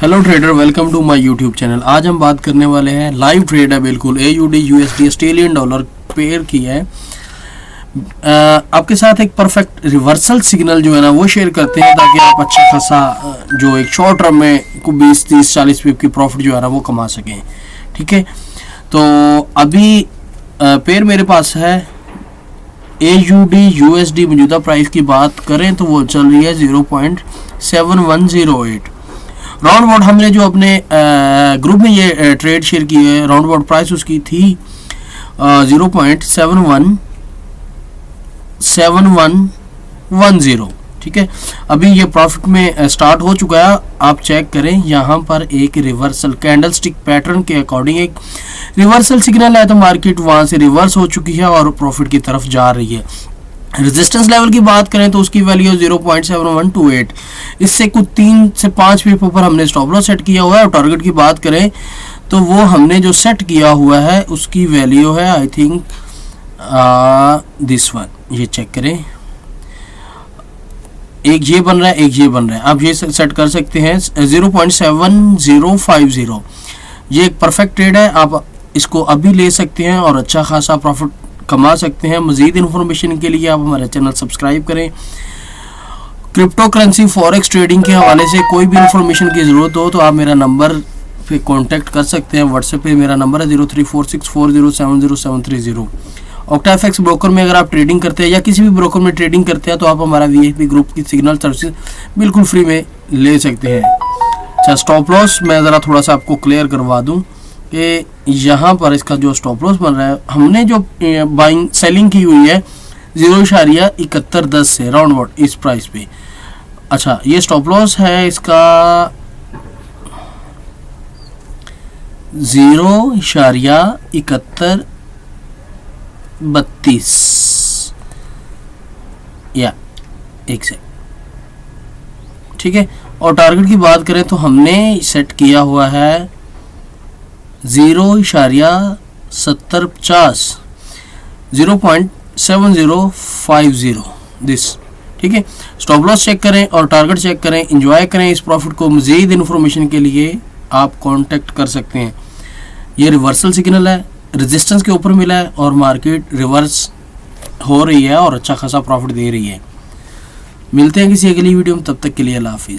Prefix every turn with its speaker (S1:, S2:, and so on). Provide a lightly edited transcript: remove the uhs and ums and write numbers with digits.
S1: Hello trader, welcome to my YouTube channel. आज हम बात करने वाले हैं, लाइव ट्रेड है बिल्कुल, AUD USD Australian dollar pair की है। आपके साथ एक परफेक्ट रिवर्सल सिग्नल जो है ना वो शेयर करते हैं, ताकि आप अच्छा खासा जो एक शॉर्ट टर्म में को 20, 30, 40 पिप की प्रॉफिट जो है ना वो कमा सकें। ठीक है, तो अभी पेयर मेरे पास है AUD USD। मौजूदा प्राइस की बात करें तो वो चल रही है 0.7108। राउंड अबाउट हमने जो अपने ग्रुप में ये ट्रेड शेयर की है, राउंड अबाउट प्राइस उसकी थी 0.7110। ठीक है, अभी ये प्रॉफिट में स्टार्ट हो चुका है। आप चेक करें, यहाँ पर एक रिवर्सल कैंडल स्टिक पैटर्न के अकॉर्डिंग एक रिवर्सल सिग्नल है, तो मार्केट वहाँ से रिवर्स हो चुकी है और प्रॉफिट की तरफ जा रही है। रेजिस्टेंस लेवल की बात करें तो उसकी वैल्यू 0.7128। इससे कुछ 3 से 5 पिप पर हमने स्टॉप लॉस सेट किया हुआ है। और टारगेट की बात करें तो वो हमने जो सेट किया हुआ है उसकी वैल्यू है आई थिंक दिस वन। ये चेक करें, एक ये बन रहा है, एक ये बन रहा है। आप ये सेट कर सकते हैं 0.7050। ये एक परफेक्ट ट्रेड है, आप इसको अभी ले सकते हैं और अच्छा खासा प्रॉफिट कमा सकते हैं। मजीद इन्फॉर्मेशन के लिए आप हमारे चैनल सब्सक्राइब करें। क्रिप्टो करेंसी फॉरेक्स ट्रेडिंग के हवाले से कोई भी इन्फॉर्मेशन की ज़रूरत हो तो आप मेरा नंबर पे कांटेक्ट कर सकते हैं। व्हाट्सएप पे मेरा नंबर है 034640707330। OctaFX ब्रोकर में अगर आप ट्रेडिंग करते हैं या किसी भी ब्रोकर में ट्रेडिंग करते हैं तो आप हमारा VIP ग्रुप की सिग्नल सर्विस बिल्कुल फ्री में ले सकते हैं। अच्छा, स्टॉप लॉस मैं ज़रा थोड़ा सा आपको क्लियर करवा दूँ कि यहाँ पर इसका जो स्टॉप लॉस बन रहा है, हमने जो बाइंग सेलिंग की हुई है 0.7110 से राउंड अबाउट इस प्राइस पे। अच्छा, ये स्टॉप लॉस है इसका 0.7132 या एक से। ठीक है, और टारगेट की बात करें तो हमने सेट किया हुआ है 0.7050 0.7050 दिस। ठीक है, स्टॉप लॉस चेक करें और टारगेट चेक करें, एंजॉय करें इस प्रॉफिट को। मज़ीद इन्फॉर्मेशन के लिए आप कांटेक्ट कर सकते हैं। ये रिवर्सल सिग्नल है, रेजिस्टेंस के ऊपर मिला है और मार्केट रिवर्स हो रही है और अच्छा खासा प्रॉफिट दे रही है। मिलते हैं किसी अगली वीडियो में, तब तक के लिए अल्लाह हाफिज़।